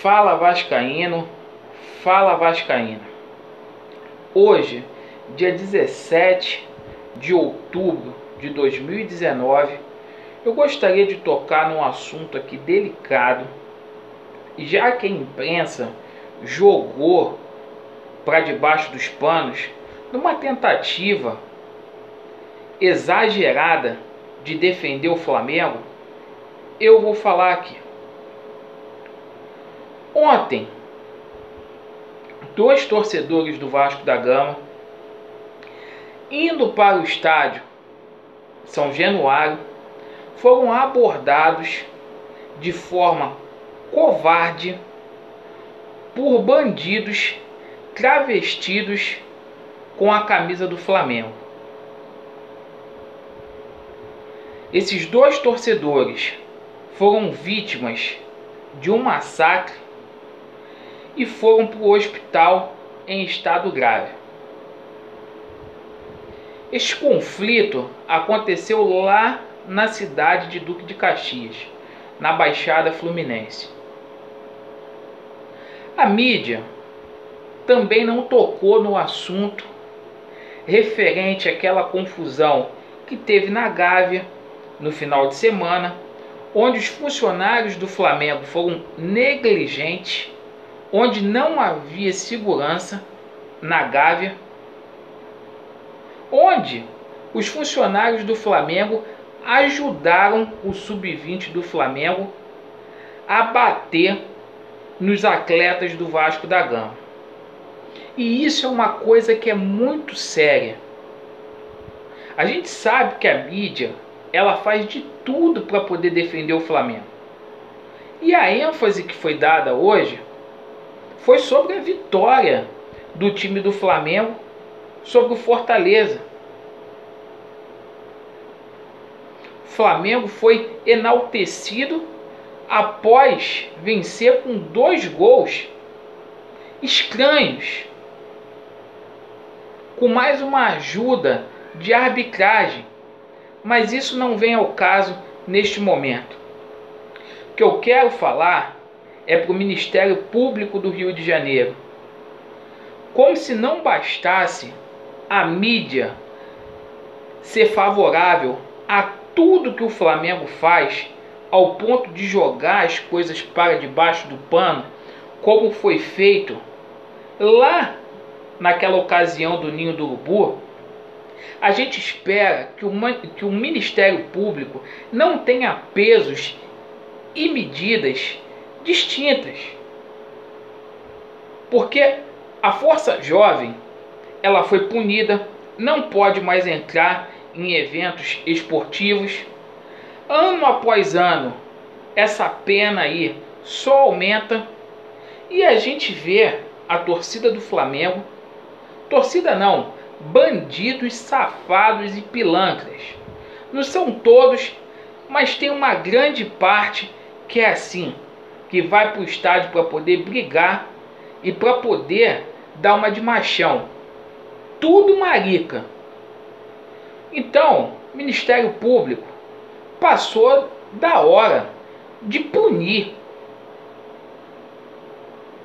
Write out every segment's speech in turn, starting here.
Fala Vascaíno, fala Vascaína. Hoje, dia 17 de outubro de 2019, eu gostaria de tocar num assunto aqui delicado, já que a imprensa jogou para debaixo dos panos numa tentativa exagerada de defender o Flamengo. Eu vou falar aqui. Ontem, dois torcedores do Vasco da Gama, indo para o estádio São Januário, foram abordados de forma covarde por bandidos travestidos com a camisa do Flamengo. Esses dois torcedores foram vítimas de um massacre e foram para o hospital em estado grave. Este conflito aconteceu lá na cidade de Duque de Caxias, na Baixada Fluminense. A mídia também não tocou no assunto referente àquela confusão que teve na Gávea no final de semana, onde os funcionários do Flamengo foram negligentes, onde não havia segurança na Gávea, onde os funcionários do Flamengo ajudaram o sub-20 do Flamengo a bater nos atletas do Vasco da Gama. E isso é uma coisa que é muito séria. A gente sabe que a mídia, ela faz de tudo para poder defender o Flamengo. E a ênfase que foi dada hoje foi sobre a vitória do time do Flamengo sobre o Fortaleza. O Flamengo foi enaltecido após vencer com 2 gols estranhos, com mais uma ajuda de arbitragem. Mas isso não vem ao caso neste momento. O que eu quero falar é para o Ministério Público do Rio de Janeiro. Como se não bastasse a mídia ser favorável a tudo que o Flamengo faz, ao ponto de jogar as coisas para debaixo do pano, como foi feito lá naquela ocasião do Ninho do Urubu, a gente espera que o Ministério Público não tenha pesos e medidas distintas. Porque a Força Jovem, ela foi punida, não pode mais entrar em eventos esportivos. Ano após ano, essa pena aí só aumenta. E a gente vê a torcida do Flamengo, torcida não, bandidos, safados e pilantras. Não são todos, mas tem uma grande parte que é assim, que vai para o estádio para poder brigar e para poder dar uma de machão. Tudo marica. Então, o Ministério Público passou da hora de punir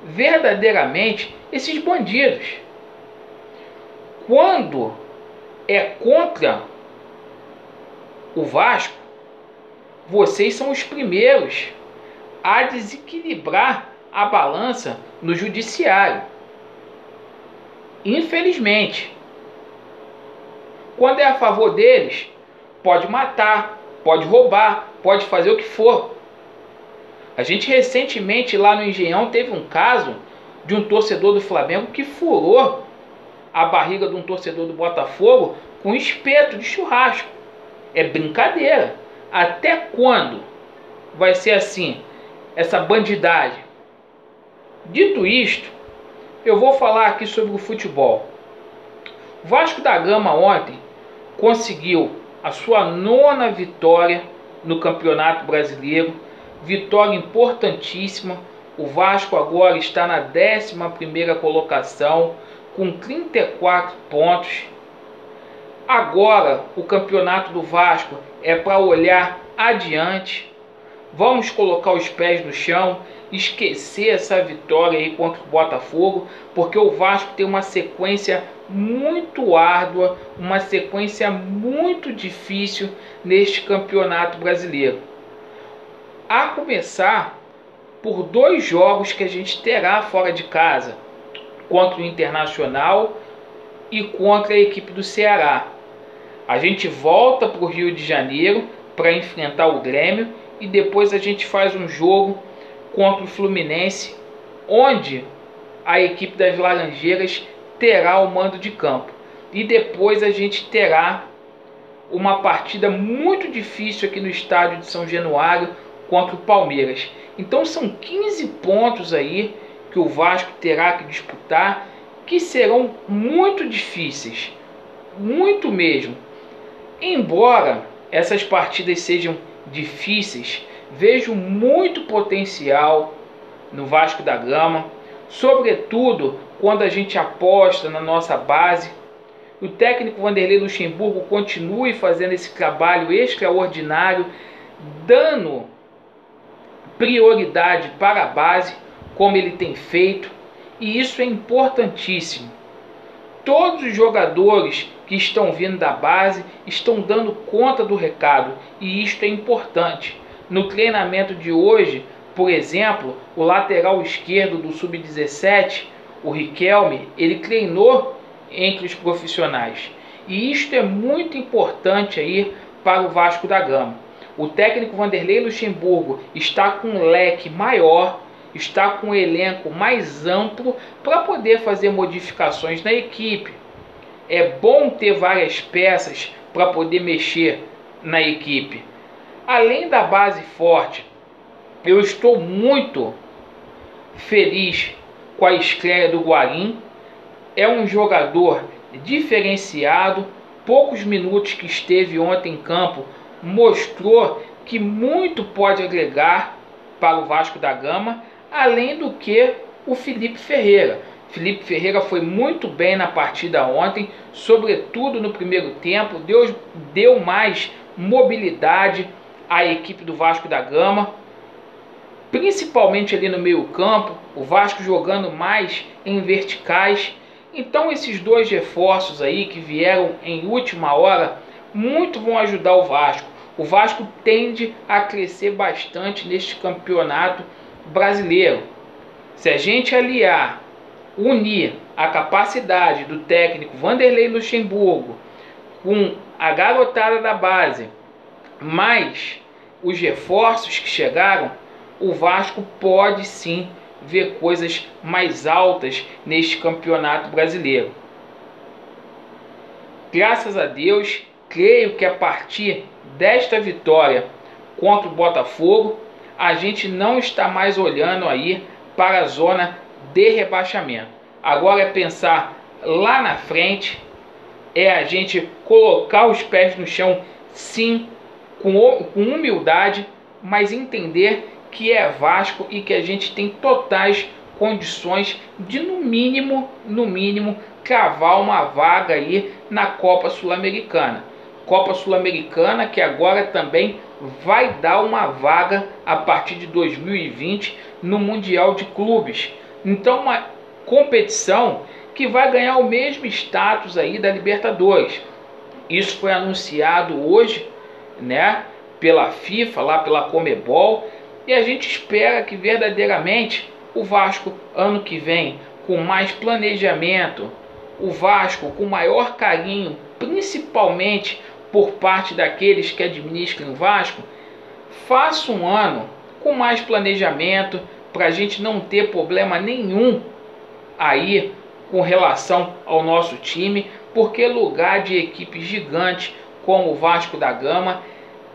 verdadeiramente esses bandidos. Quando é contra o Vasco, vocês são os primeiros a desequilibrar a balança no judiciário. Infelizmente. Quando é a favor deles, pode matar, pode roubar, pode fazer o que for. A gente recentemente lá no Engenhão teve um caso de um torcedor do Flamengo que furou a barriga de um torcedor do Botafogo com espeto de churrasco. É brincadeira. Até quando vai ser assim, essa bandidagem? Dito isto, eu vou falar aqui sobre o futebol. O Vasco da Gama ontem conseguiu a sua 9ª vitória no Campeonato Brasileiro. Vitória importantíssima. O Vasco agora está na 11ª colocação com 34 pontos. Agora o campeonato do Vasco é para olhar adiante, Vamos colocar os pés no chão, esquecer essa vitória aí contra o Botafogo, porque o Vasco tem uma sequência muito árdua, uma sequência muito difícil neste campeonato brasileiro. A começar por 2 jogos que a gente terá fora de casa, contra o Internacional e contra a equipe do Ceará. A gente volta para o Rio de Janeiro para enfrentar o Grêmio e depois a gente faz um jogo contra o Fluminense, onde a equipe das Laranjeiras terá o mando de campo. E depois a gente terá uma partida muito difícil aqui no estádio de São Januário contra o Palmeiras. Então são 15 pontos aí que o Vasco terá que disputar, que serão muito difíceis, muito mesmo. Embora essas partidas sejam difíceis, vejo muito potencial no Vasco da Gama, sobretudo quando a gente aposta na nossa base. O técnico Vanderlei Luxemburgo continue fazendo esse trabalho extraordinário, dando prioridade para a base, como ele tem feito, e isso é importantíssimo. Todos os jogadores que estão vindo da base estão dando conta do recado, e isto é importante. No treinamento de hoje, por exemplo, o lateral esquerdo do Sub-17, o Riquelme, ele treinou entre os profissionais. E isto é muito importante aí para o Vasco da Gama. O técnico Vanderlei Luxemburgo está com um leque maior, está com um elenco mais amplo para poder fazer modificações na equipe. É bom ter várias peças para poder mexer na equipe. Além da base forte, eu estou muito feliz com a estreia do Guarim. É um jogador diferenciado. Poucos minutos que esteve ontem em campo mostrou que muito pode agregar para o Vasco da Gama, além do que o Felipe Ferreira. Felipe Ferreira foi muito bem na partida ontem, sobretudo no primeiro tempo, deu mais mobilidade à equipe do Vasco da Gama, principalmente ali no meio campo, o Vasco jogando mais em verticais. Então esses 2 reforços aí que vieram em última hora, muito vão ajudar o Vasco. O Vasco tende a crescer bastante neste campeonato brasileiro. Se a gente aliar, unir a capacidade do técnico Vanderlei Luxemburgo com a garotada da base, mais os reforços que chegaram, o Vasco pode sim ver coisas mais altas neste campeonato brasileiro. Graças a Deus, creio que a partir desta vitória contra o Botafogo, a gente não está mais olhando aí para a zona de rebaixamento. Agora é pensar lá na frente, é a gente colocar os pés no chão, sim, com humildade, mas entender que é Vasco e que a gente tem totais condições de, no mínimo, cravar uma vaga aí na Copa Sul-Americana. Copa Sul-Americana que agora também vai dar uma vaga a partir de 2020 no Mundial de Clubes. Então uma competição que vai ganhar o mesmo status aí da Libertadores. Isso foi anunciado hoje, né, pela FIFA, lá pela Conmebol, e a gente espera que verdadeiramente o Vasco ano que vem, com mais planejamento, o Vasco com maior carinho, principalmente por parte daqueles que administram o Vasco, faça um ano com mais planejamento, para a gente não ter problema nenhum aí com relação ao nosso time, porque lugar de equipe gigante como o Vasco da Gama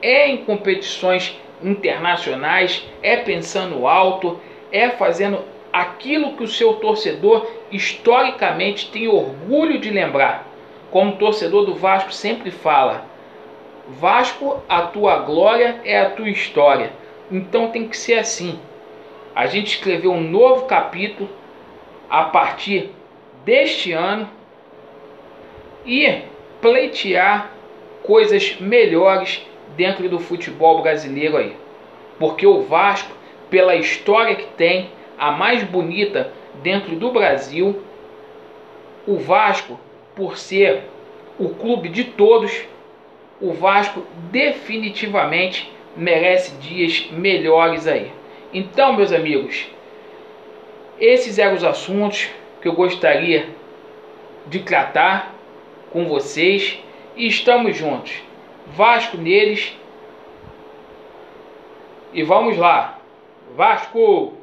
é em competições internacionais, é pensando alto, é fazendo aquilo que o seu torcedor historicamente tem orgulho de lembrar. Como o torcedor do Vasco sempre fala, Vasco, a tua glória é a tua história. Então tem que ser assim. A gente escreveu um novo capítulo a partir deste ano e pleitear coisas melhores dentro do futebol brasileiro aí. porque o Vasco, pela história que tem, a mais bonita dentro do Brasil, o Vasco, por ser o clube de todos, o Vasco definitivamente merece dias melhores aí. Então, meus amigos, esses eram os assuntos que eu gostaria de tratar com vocês, e estamos juntos. Vasco neles, e vamos lá, Vasco!